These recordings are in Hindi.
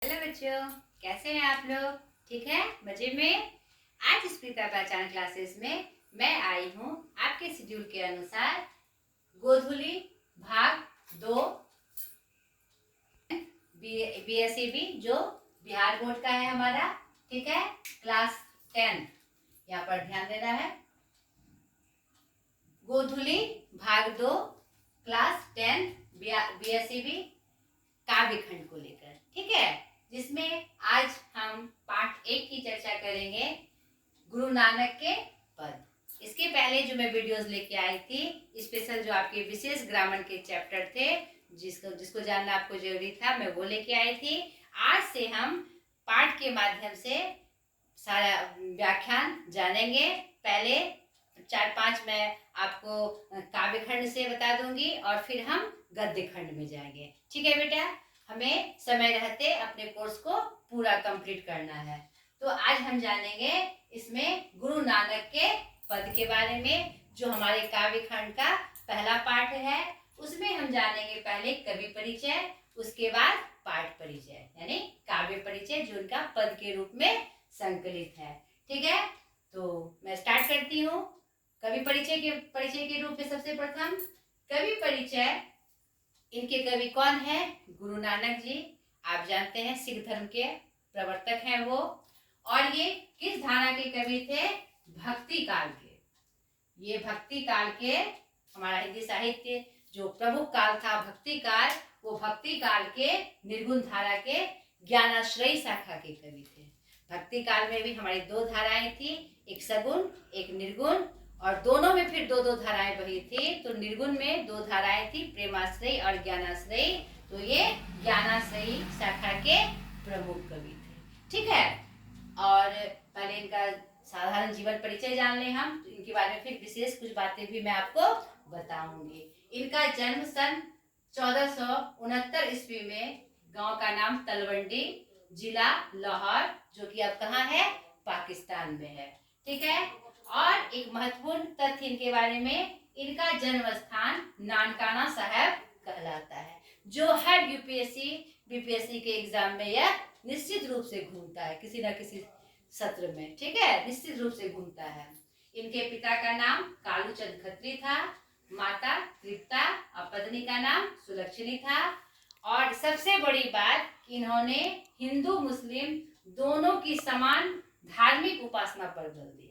हेलो बच्चों, कैसे हैं आप लोग? ठीक है, मजे में। आज स्पीता पहचान क्लासेस में मैं आई हूँ आपके शेड्यूल के अनुसार गोधुली भाग 2 BSEB जो बिहार बोर्ड का है हमारा। ठीक है, क्लास 10 यहाँ पर ध्यान देना है। गोधुली भाग 2 क्लास 10 BSEB काव्य खंड को लेकर। ठीक है, जिसमें आज हम पाठ 1 की चर्चा करेंगे, गुरु नानक के पद। इसके पहले जो मैं वीडियोस लेके आई थी स्पेशल, जो आपके विशेष ग्रामर के चैप्टर थे, जिसको जानना आपको जरूरी था, मैं वो लेके आई थी। आज से हम पाठ के माध्यम से सारा व्याख्यान जानेंगे। पहले 4-5 मैं आपको काव्य खंड से बता दूंगी और फिर हम गद्य खंड में जाएंगे। ठीक है बेटा, हमें समय रहते अपने कोर्स को पूरा कंप्लीट करना है। तो आज हम जानेंगे इसमें गुरु नानक के पद के बारे में, जो हमारे काव्य खंड का पहला पाठ है। उसमें हम जानेंगे पहले कवि परिचय, उसके बाद पाठ परिचय यानी काव्य परिचय, जो उनका पद के रूप में संकलित है। ठीक है, तो मैं स्टार्ट करती हूँ। कवि परिचय के रूप में सबसे प्रथम कवि परिचय। इनके कवि कौन है? गुरु नानक जी। आप जानते हैं सिख धर्म के प्रवर्तक हैं वो। और ये किस धारा के कवि थे? भक्ति काल के। ये भक्ति काल के, हमारा हिंदी साहित्य जो प्रमुख काल था भक्ति काल, वो भक्ति काल के निर्गुण धारा के ज्ञानाश्रयी शाखा के कवि थे। भक्ति काल में भी हमारी 2 धाराएं थी, एक सगुण एक निर्गुण, और दोनों में फिर 2-2 धाराएं बही थी। तो निर्गुण में 2 धाराएं थी, प्रेमाश्रयी और ज्ञानाश्रयी। तो ये ज्ञानाश्रयी शाखा के प्रमुख कवि थे। ठीक है, और पहले इनका साधारण जीवन परिचय जान लें हम, तो इनके बारे में फिर विशेष कुछ बातें भी मैं आपको बताऊंगी। इनका जन्म सन 1469 ईस्वी में, गांव का नाम तलवंडी, जिला लाहौर, जो कि अब कहाँ है? पाकिस्तान में है। ठीक है, और एक महत्वपूर्ण तथ्य इनके बारे में, इनका जन्म स्थान नानकाना साहब कहलाता है, जो हर यूपीएससी बीपीएससी के एग्जाम में यह निश्चित रूप से घूमता है, किसी न किसी सत्र में। ठीक है, निश्चित रूप से घूमता है। इनके पिता का नाम कालूचंद खत्री था, माता तृप्ता और पत्नी का नाम सुलक्षणी था। और सबसे बड़ी बात, इन्होंने हिंदू मुस्लिम दोनों की समान धार्मिक उपासना पर बल दिया।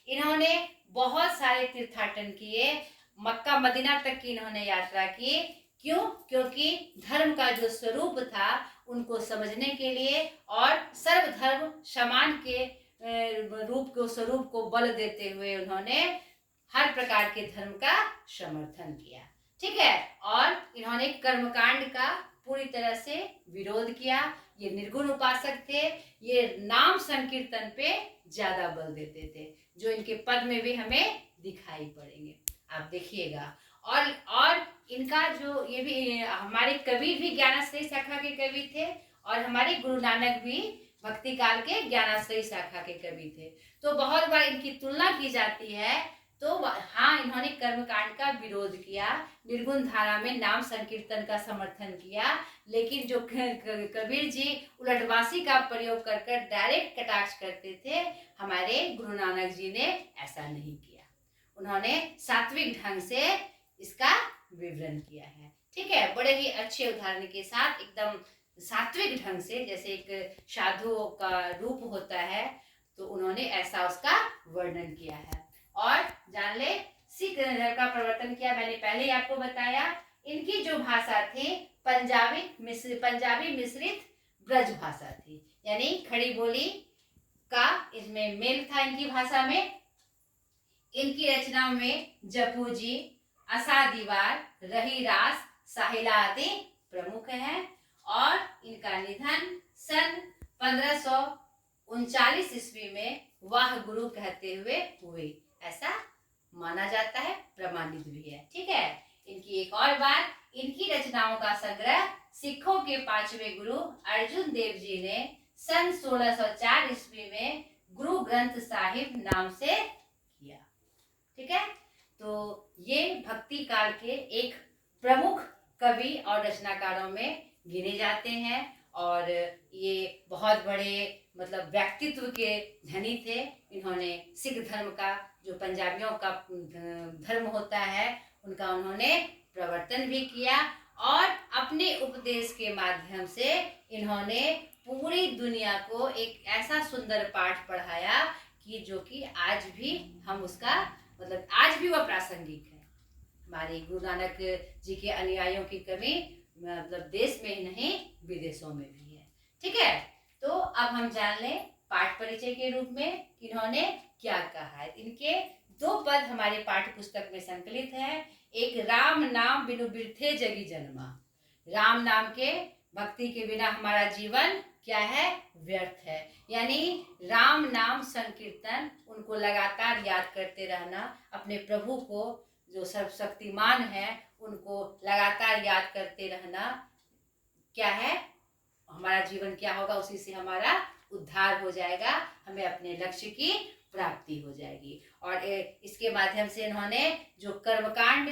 इन्होंने बहुत सारे तीर्थाटन किए, मक्का मदीना तक की इन्होंने यात्रा की। क्यों? क्योंकि धर्म का जो स्वरूप था उनको समझने के लिए, और सर्वधर्म समान के रूप को, स्वरूप को बल देते हुए उन्होंने हर प्रकार के धर्म का समर्थन किया। ठीक है, और इन्होंने कर्मकांड का पूरी तरह से विरोध किया। ये निर्गुण उपासक थे, ये नाम संकीर्तन पे ज्यादा बल देते थे, जो इनके पद में भी हमें दिखाई पड़ेंगे, आप देखिएगा। और इनका जो, ये भी हमारे कवि भी ज्ञानाश्रयी शाखा के कवि थे, और हमारे गुरु नानक भी भक्ति काल के ज्ञानाश्रयी शाखा के कवि थे। तो बहुत बार इनकी तुलना की जाती है। तो हाँ, इन्होंने कर्मकांड का विरोध किया, निर्गुण धारा में नाम संकीर्तन का समर्थन किया, लेकिन जो कबीर जी उलटवासी का प्रयोग कर कर डायरेक्ट कटाक्ष करते थे, हमारे गुरु नानक जी ने ऐसा नहीं किया। उन्होंने सात्विक ढंग से इसका विवरण किया है। ठीक है, बड़े ही अच्छे उदाहरण के साथ, एकदम सात्विक ढंग से, जैसे एक साधु का रूप होता है, तो उन्होंने ऐसा उसका वर्णन किया है। और जान ले, सिख धर्म का प्रवर्तन किया, मैंने पहले ही आपको बताया। इनकी जो भाषा थी पंजाबी मिश्रित ब्रज भाषा थी, यानी खड़ी बोली का इसमें मेल था इनकी भाषा में। इनकी रचनाओं में जपू जी, आशा दीवार, रही रास, साहिला आदि प्रमुख हैं। और इनका निधन सन 1539 ईस्वी में वाह गुरु कहते हुए हुए, ऐसा माना जाता है, प्रमाणित भी है। ठीक है, इनकी एक और बात, इनकी रचनाओं का संग्रह सिखों के 5वें गुरु अर्जुन देव जी ने सन 1604 ईस्वी में गुरु ग्रंथ साहिब नाम से किया। ठीक है, तो ये भक्ति काल के एक प्रमुख कवि और रचनाकारों में गिने जाते हैं। और ये बहुत बड़े मतलब व्यक्तित्व के धनी थे। इन्होंने सिख धर्म का, जो पंजाबियों का धर्म होता है, उनका उन्होंने प्रवर्तन भी किया और अपने उपदेश के माध्यम से इन्होंने पूरी दुनिया को एक ऐसा सुंदर पाठ पढ़ाया कि जो कि आज भी हम उसका मतलब आज भी वह प्रासंगिक है। हमारे गुरु नानक जी के अनुयायियों की कमी मतलब देश में ही नहीं विदेशों में भी है। ठीक है, तो अब हम जान लें पाठ परिचय के रूप में कि इन्होंने क्या कहा है। इनके 2 पद हमारे पाठ्य पुस्तक में संकलित है। एक, राम नाम बिनु बिरथे जगी जन्मा। राम नाम के भक्ति के बिना हमारा जीवन क्या है, व्यर्थ है। यानी राम नाम संकीर्तन, उनको लगातार याद करते रहना, अपने प्रभु को जो सर्वशक्तिमान है उनको लगातार याद करते रहना, क्या है, हमारा जीवन क्या होगा, उसी से हमारा उद्धार हो जाएगा, हमें अपने लक्ष्य की प्राप्ति हो जाएगी। और इसके माध्यम से इन्होंने जो कर्मकांड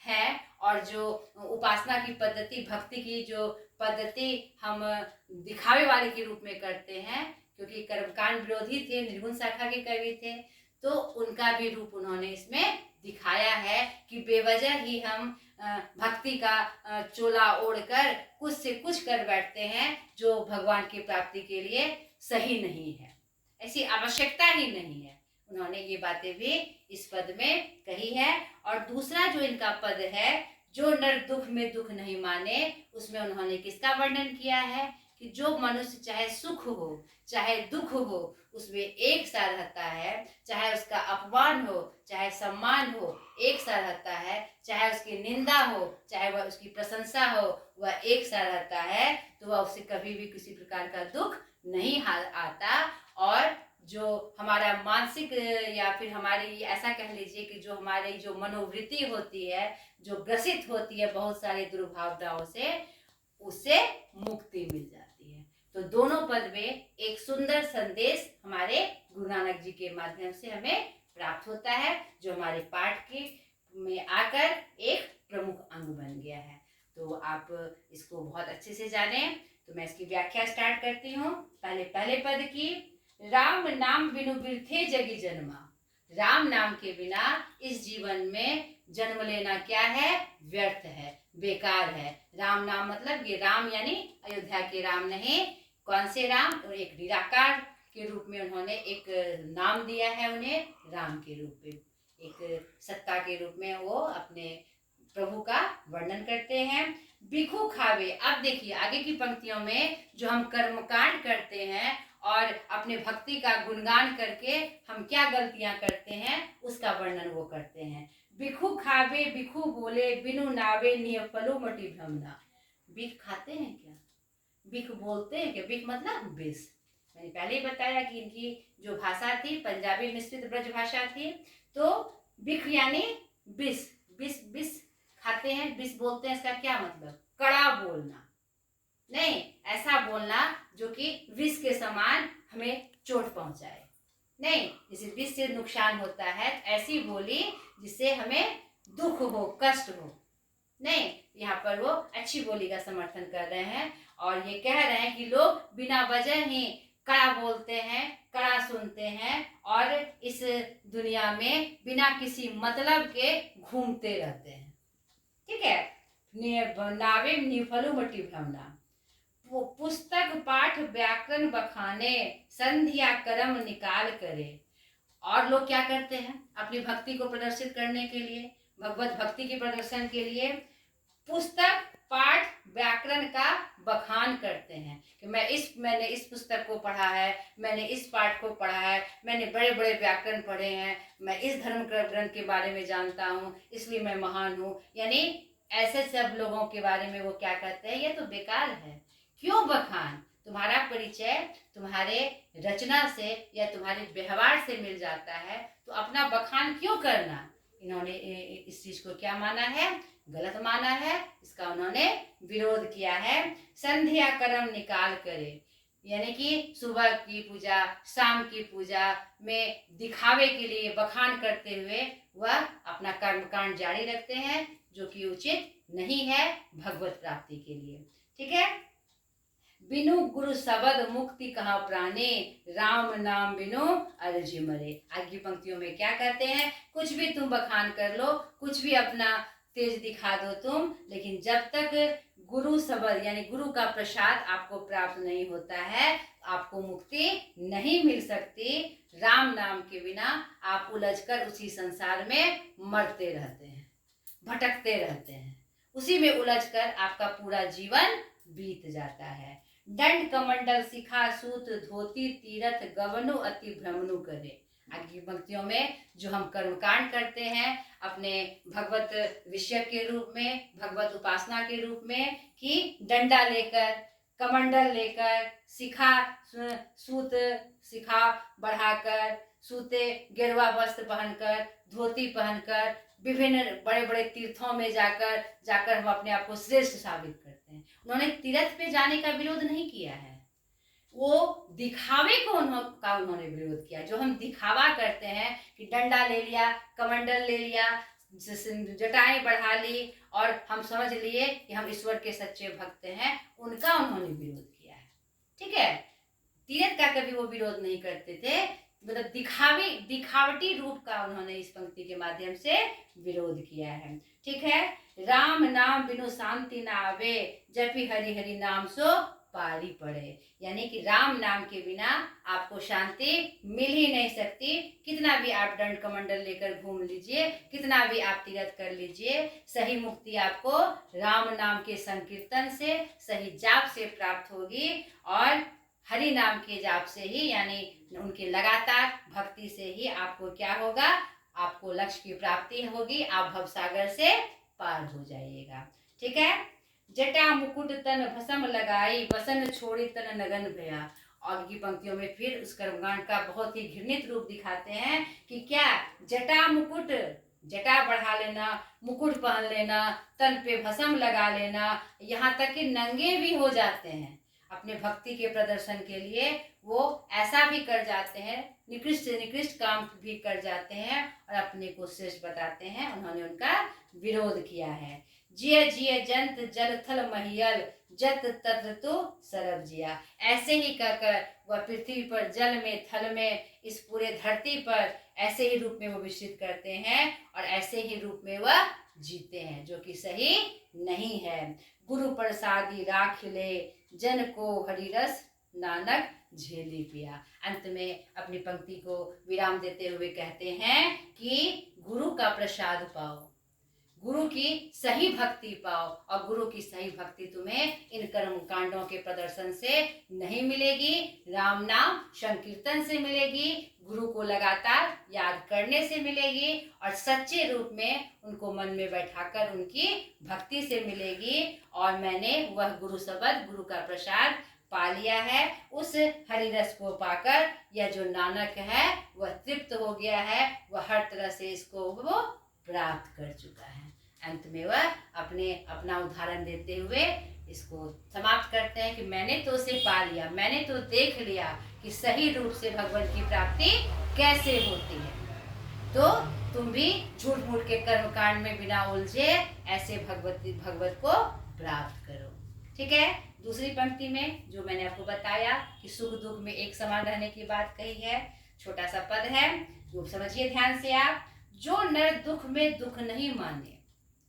है और जो उपासना की पद्धति, भक्ति की जो पद्धति हम दिखावे वाले के रूप में करते हैं, क्योंकि कर्मकांड विरोधी थे, निर्गुण शाखा के कवि थे, तो उनका भी रूप उन्होंने इसमें दिखाया है कि बेवजह ही हम भक्ति का चोला ओढ़कर कुछ से कुछ कर बैठते हैं जो भगवान की प्राप्ति के लिए सही नहीं है, ऐसी आवश्यकता ही नहीं है। उन्होंने ये बातें भी इस पद में कही है। और दूसरा जो इनका पद है, जो नर दुख में दुख नहीं माने, उसमें उन्होंने किसका वर्णन किया है कि जो मनुष्य चाहे सुख हो चाहे दुख हो उसमें एक सा रहता है, चाहे उसका अपमान हो चाहे सम्मान हो एक सा रहता है, चाहे उसकी निंदा हो चाहे वह उसकी प्रशंसा हो वह एक सा रहता है, तो वह उसे कभी भी किसी प्रकार का दुख नहीं आता। और जो हमारा मानसिक या फिर हमारी ऐसा कह लीजिए कि जो हमारी जो मनोवृत्ति होती है, जो ग्रसित होती है बहुत सारे दुर्भावनाओं से, उससे मुक्ति मिल जाती है। तो दोनों पद में एक सुंदर संदेश हमारे गुरु नानक जी के माध्यम से हमें प्राप्त होता है, जो हमारे पाठ के में आकर एक प्रमुख अंग बन गया है। तो आप इसको बहुत अच्छे से जाने, तो मैं इसकी व्याख्या स्टार्ट करती हूँ। पहले पद की, राम नाम बिनु बिरथे जगी जन्मा। राम नाम के बिना इस जीवन में जन्म लेना क्या है, व्यर्थ है, बेकार है। राम नाम मतलब ये राम यानी अयोध्या के राम नहीं, कौन से राम, और एक निराकार के रूप में उन्होंने एक नाम दिया है उन्हें, राम के रूप में, एक सत्ता के रूप में वो अपने प्रभु का वर्णन करते हैं। बिखू खावे, अब देखिए आगे की पंक्तियों में जो हम कर्मकांड करते हैं और अपने भक्ति का गुणगान करके हम क्या गलतियां करते हैं उसका वर्णन वो करते हैं। बिखू खावे बिखू बोले बिनु नावे नियपलु मटी भ्रमना। बिख खाते हैं क्या, बिख बोलते हैं क्या, बिख मतलब विष। मैंने पहले ही बताया कि इनकी जो भाषा थी पंजाबी मिश्रित ब्रज भाषा थी, तो बिख यानी विष, विष विष खाते हैं, विष बोलते हैं, इसका क्या मतलब, कड़ा बोलना, नहीं ऐसा बोलना जो कि विष के समान हमें चोट पहुंचाए, नहीं जैसे विष से नुकसान होता है ऐसी बोली जिससे हमें दुख हो, कष्ट हो, नहीं। यहाँ पर वो अच्छी बोली का समर्थन कर रहे हैं और ये कह रहे हैं कि लोग बिना वजह ही कड़ा बोलते हैं, कड़ा सुनते हैं और इस दुनिया में बिना किसी मतलब के घूमते रहते हैं। ठीक है, नावे निफलु मटी भ्रमना। वो पुस्तक पाठ व्याकरण बखाने संध्या कर्म निकाल करे। और लोग क्या करते हैं अपनी भक्ति को प्रदर्शित करने के लिए, भगवत भक्ति के प्रदर्शन के लिए पुस्तक पाठ व्याकरण का बखान करते हैं कि मैंने इस पुस्तक को पढ़ा है, मैंने इस पाठ को पढ़ा है, मैंने बड़े बड़े व्याकरण पढ़े हैं, मैं इस धर्म ग्रंथ के बारे में जानता हूँ इसलिए मैं महान हूँ। यानी ऐसे सब लोगों के बारे में वो क्या कहते हैं, ये तो बेकार है। क्यों बखान, तुम्हारा परिचय तुम्हारे रचना से या तुम्हारे व्यवहार से मिल जाता है, तो अपना बखान क्यों करना। इन्होंने इस चीज को क्या माना है, गलत माना है, इसका उन्होंने विरोध किया है। संध्या कर्म निकाल करे, यानी कि सुबह की पूजा शाम की पूजा में दिखावे के लिए बखान करते हुए वह अपना कर्मकांड जारी रखते हैं, जो कि उचित नहीं है भगवत प्राप्ति के लिए। ठीक है, बिनु गुरु शब्द मुक्ति कहाँ प्राणे, राम नाम बिनु अर्जी मरे। आगे की पंक्तियों में क्या कहते हैं, कुछ भी तुम बखान कर लो, कुछ भी अपना तेज दिखा दो तुम, लेकिन जब तक गुरु शब्द यानी गुरु का प्रसाद आपको प्राप्त नहीं होता है, आपको मुक्ति नहीं मिल सकती। राम नाम के बिना आप उलझकर उसी संसार में मरते रहते हैं, भटकते रहते हैं, उसी में उलझकर आपका पूरा जीवन बीत जाता है। दंड कमंडल शिखा सूत धोती तीरथ गवनु अति भ्रमनु करे। आगे की पंक्तियों में जो हम कर्मकांड करते हैं अपने भगवत विषय के रूप में, भगवत उपासना के रूप में, कि डंडा लेकर, कमंडल लेकर, शिखा सूत शिखा बढ़ाकर, सूते गेरुआ वस्त्र पहनकर, धोती पहनकर, विभिन्न बड़े बड़े तीर्थों में जाकर हम अपने आप को श्रेष्ठ साबित करते हैं। उन्होंने तीर्थ पे जाने का विरोध नहीं किया है, वो दिखावे को उन्होंने विरोध किया। जो हम दिखावा करते हैं कि डंडा ले लिया, कमंडल ले लिया, जटाएं बढ़ा ली और हम समझ लिए कि हम ईश्वर के सच्चे भक्त हैं, उनका उन्होंने विरोध किया है। ठीक है, तीर्थ का कभी वो विरोध नहीं करते थे, मतलब दिखावटी रूप का उन्होंने इस पंक्ति के माध्यम से विरोध किया है। ठीक है, राम नाम बिनु शांति ना आवे, जपि हरि हरि नाम सो पारी पड़े। यानी कि राम नाम के बिना आपको शांति मिल ही नहीं सकती। कितना भी आप दंड कमंडल लेकर घूम लीजिए, कितना भी आप तीर्थ कर लीजिए, सही मुक्ति आपको राम नाम के संकीर्तन से, सही जाप से प्राप्त होगी, और हरि नाम के जाप से ही, यानी उनके लगातार भक्ति से ही आपको क्या होगा, आपको लक्ष्य की प्राप्ति होगी, आप भवसागर से पार हो जाइएगा। ठीक है, जटा मुकुट तन भस्म लगाई, बसन छोड़ी तन नगन भया। आगे की पंक्तियों में फिर उस कर्मकांड का बहुत ही घृणित रूप दिखाते हैं कि क्या जटा मुकुट, जटा बढ़ा लेना, मुकुट पहन लेना, तन पे भस्म लगा लेना, यहाँ तक कि नंगे भी हो जाते हैं अपने भक्ति के प्रदर्शन के लिए। वो ऐसा भी कर जाते हैं, निकृष्ट से निकृष्ट काम भी कर जाते हैं और अपने को श्रेष्ठ बताते हैं। उन्होंने उनका विरोध किया है। जिय जिय जंत जल थल महियल, जत तत तो सरब जिया। ऐसे ही कहकर वह पृथ्वी पर, जल में, थल में, इस पूरे धरती पर ऐसे ही रूप में वो विचरित करते हैं और ऐसे ही रूप में वह जीते हैं, जो कि सही नहीं है। गुरु प्रसादी राख ले, जन को हरिरस नानक झेली पिया। अंत में अपनी पंक्ति को विराम देते हुए कहते हैं कि गुरु का प्रसाद पाओ, गुरु की सही भक्ति पाओ, और गुरु की सही भक्ति तुम्हें इन कर्म कांडों के प्रदर्शन से नहीं मिलेगी, राम नाम संकीर्तन से मिलेगी, गुरु को लगातार याद करने से मिलेगी, और सच्चे रूप में उनको मन में बैठाकर उनकी भक्ति से मिलेगी। और मैंने वह गुरु शब्द, गुरु का प्रसाद पा लिया है। उस हरिरस को पाकर यह जो नानक है वह तृप्त हो गया है, वह हर तरह से इसको वो प्राप्त कर चुका है। अंत में वह अपना उदाहरण देते हुए इसको समाप्त करते हैं कि मैंने तो उसे पा लिया, मैंने तो देख लिया कि सही रूप से भगवान की प्राप्ति कैसे होती है। तो तुम भी झूठ मूठ के कर्मकांड में बिना उलझे ऐसे भगवत को प्राप्त करो। ठीक है, दूसरी पंक्ति में जो मैंने आपको बताया कि सुख दुख में एक समान रहने की बात कही है, छोटा सा पद है, जो समझिए ध्यान से आप। जो नर दुख में दुख नहीं माने,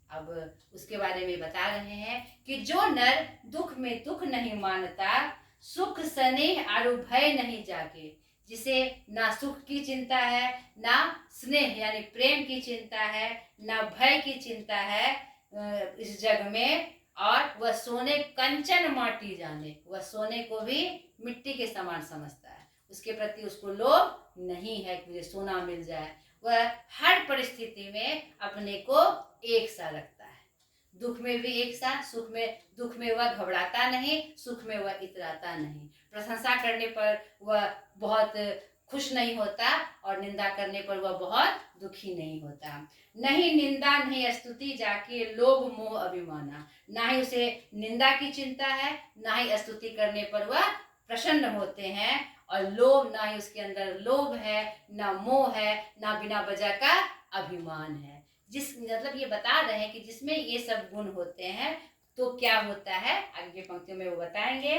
अब उसके बारे में बता रहे हैं कि जो नर दुख में दुख नहीं मानता, सुख स्नेह आरु भय नहीं जागे, जिसे ना सुख की चिंता है, ना स्नेह यानी प्रेम की चिंता है, ना भय की चिंता है इस जग में, और वह सोने कंचन माटी जाने, वह सोने को भी मिट्टी के समान समझता है, उसके प्रति उसको लोभ नहीं है कि मुझे सोना मिल जाए। वह हर परिस्थिति में अपने को एक सा रखता है, दुख में भी एक सा, सुख में, दुख में वह घबराता नहीं, सुख में वह इतराता नहीं, प्रशंसा करने पर वह बहुत खुश नहीं होता और निंदा करने पर वह बहुत दुखी नहीं होता। नहीं निंदा नहीं स्तुति जाके लोभ मोह अभिमाना, ना ही उसे निंदा की चिंता है, ना ही स्तुति करने पर वह प्रसन्न होते हैं, और लोभ, ना ही उसके अंदर लोभ है, ना मोह है, ना बिना वजह का अभिमान है। मतलब ये बता रहे हैं कि जिसमें ये सब गुण होते हैं तो क्या होता है आगे पंक्तियों में वो बताएंगे।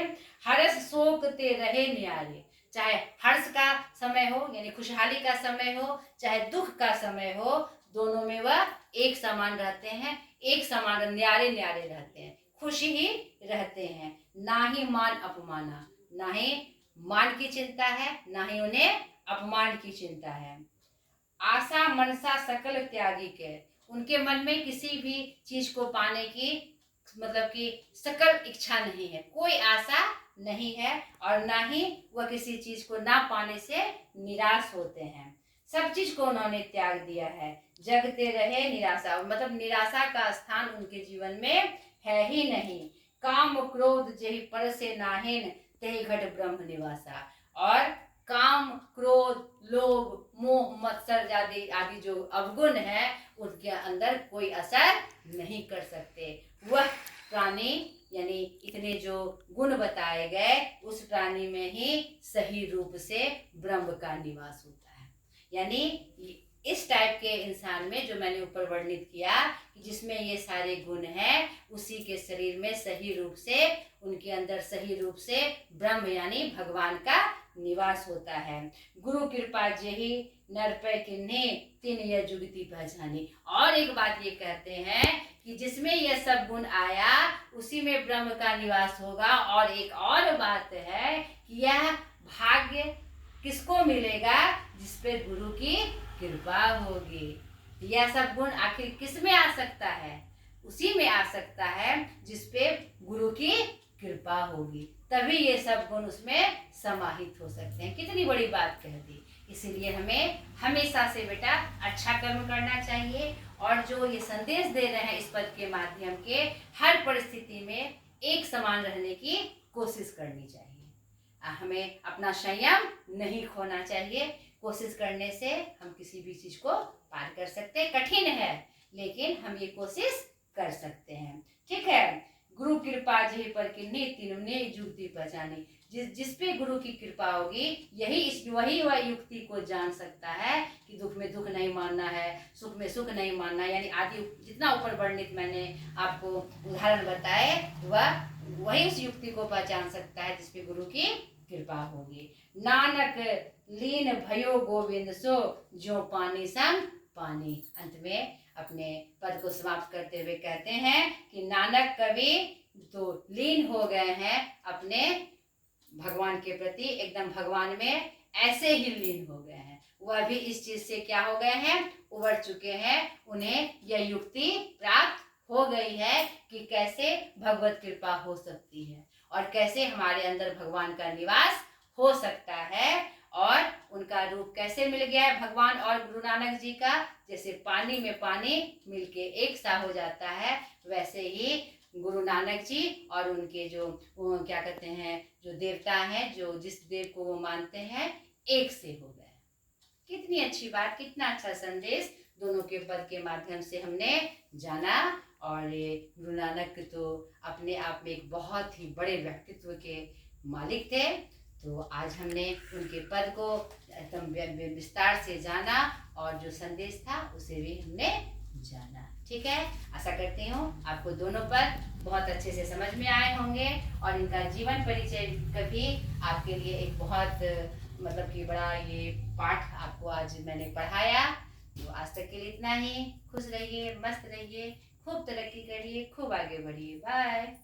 हर्ष शोक ते रहे न्यारे, चाहे हर्ष का समय हो यानी खुशहाली का समय हो, चाहे दुख का समय हो, दोनों में वह एक समान रहते हैं, एक समान न्यारे न्यारे रहते हैं, खुश ही रहते हैं। ना ही मान अपमाना, ना ही मान की चिंता है, ना ही उन्हें अपमान की चिंता है। आशा मनसा सकल त्यागी के, उनके मन में किसी भी चीज को पाने की मतलब कि सकल इच्छा नहीं है, कोई आशा नहीं है, और ना ही वह किसी चीज को ना पाने से निराश होते हैं। सब चीज को उन्होंने त्याग दिया है। जगते रहे निराशा, मतलब निराशा का स्थान उनके जीवन में है ही नहीं। काम क्रोध जेहि पर से नाहिन, तेहि घट ब्रह्म निवासा। और काम क्रोध लोभ मोह मत्सर आदि आदि जो अवगुण है उनके अंदर कोई असर नहीं कर सकते। वह प्राणी यानी इतने जो गुण बताए गए उस प्राणी में ही सही रूप से ब्रह्म का निवास होता है। यानी इस टाइप के इंसान में जो मैंने ऊपर वर्णित किया कि जिसमें ये सारे गुण हैं, उसी के शरीर में सही रूप से उनके अंदर सही रूप से ब्रह्म यानी भगवान का निवास होता है। गुरु कृपा जेहि नर पे किन्हे, तिन यह जुगति पहचानी। और एक बात ये कहते हैं कि जिसमें यह सब गुण आया उसी में ब्रह्म का निवास होगा। और एक और बात है कि यह भाग्य किसको मिलेगा, जिसपे गुरु की कृपा होगी। यह सब गुण आखिर किस में आ सकता है, उसी में आ सकता है जिसपे गुरु की कृपा होगी, तभी ये सब गुण उसमें समाहित हो सकते हैं। कितनी बड़ी बात कह दी। इसीलिए हमें हमेशा से बेटा अच्छा कर्म करना चाहिए, और जो ये संदेश दे रहे हैं इस पद के माध्यम के, हर परिस्थिति में एक समान रहने की कोशिश करनी चाहिए। हमें अपना संयम नहीं खोना चाहिए। कोशिश करने से हम किसी भी चीज को पार कर सकते हैं। कठिन है लेकिन हम ये कोशिश कर सकते हैं। ठीक है। गुरु कृपा जेहि पर किन्ही, तिन्हि जुगति पहचानी। जिस पे गुरु की कृपा होगी वही वह युक्ति को जान सकता है कि दुख में दुख नहीं मानना है, सुख में सुख नहीं मानना, यानी आदि जितना ऊपर वर्णित मैंने आपको उदाहरण बताए वही उस युक्ति को पहचान सकता है जिसपे गुरु की कृपा होगी। नानक लीन भयो गोविंद सो, जो पानी सम पानी। अंत में अपने पद को समाप्त करते हुए कहते हैं कि नानक कवि तो लीन हो गए हैं अपने भगवान के प्रति, एकदम भगवान में ऐसे ही लीन हो गए हैं। वह भी इस चीज से क्या हो गए हैं, उबर चुके हैं। उन्हें यह युक्ति प्राप्त हो गई है कि कैसे भगवत कृपा हो सकती है और कैसे हमारे अंदर भगवान का निवास हो सकता है, और उनका रूप कैसे मिल गया है भगवान और गुरु नानक जी का। जैसे पानी में पानी मिलके एक सा हो जाता है, वैसे ही गुरु नानक जी और उनके जो क्या कहते हैं जो देवता हैं, जो जिस देव को वो मानते हैं, एक से हो गए। कितनी अच्छी बात, कितना अच्छा संदेश दोनों के पद के माध्यम से हमने जाना। और ये गुरु नानक तो अपने आप में एक बहुत ही बड़े व्यक्तित्व के मालिक थे। तो आज हमने उनके पद को एकदम विस्तार से जाना और जो संदेश था उसे भी हमने जाना। ठीक है। आशा करती हूँ आपको दोनों पद बहुत अच्छे से समझ में आए होंगे, और इनका जीवन परिचय कभी आपके लिए एक बहुत मतलब कि बड़ा ये पाठ आपको आज मैंने पढ़ाया। तो आज तक के लिए इतना ही। खुश रहिए, मस्त रहिए, खूब तरक्की करिए, खूब आगे बढ़िए। बाय।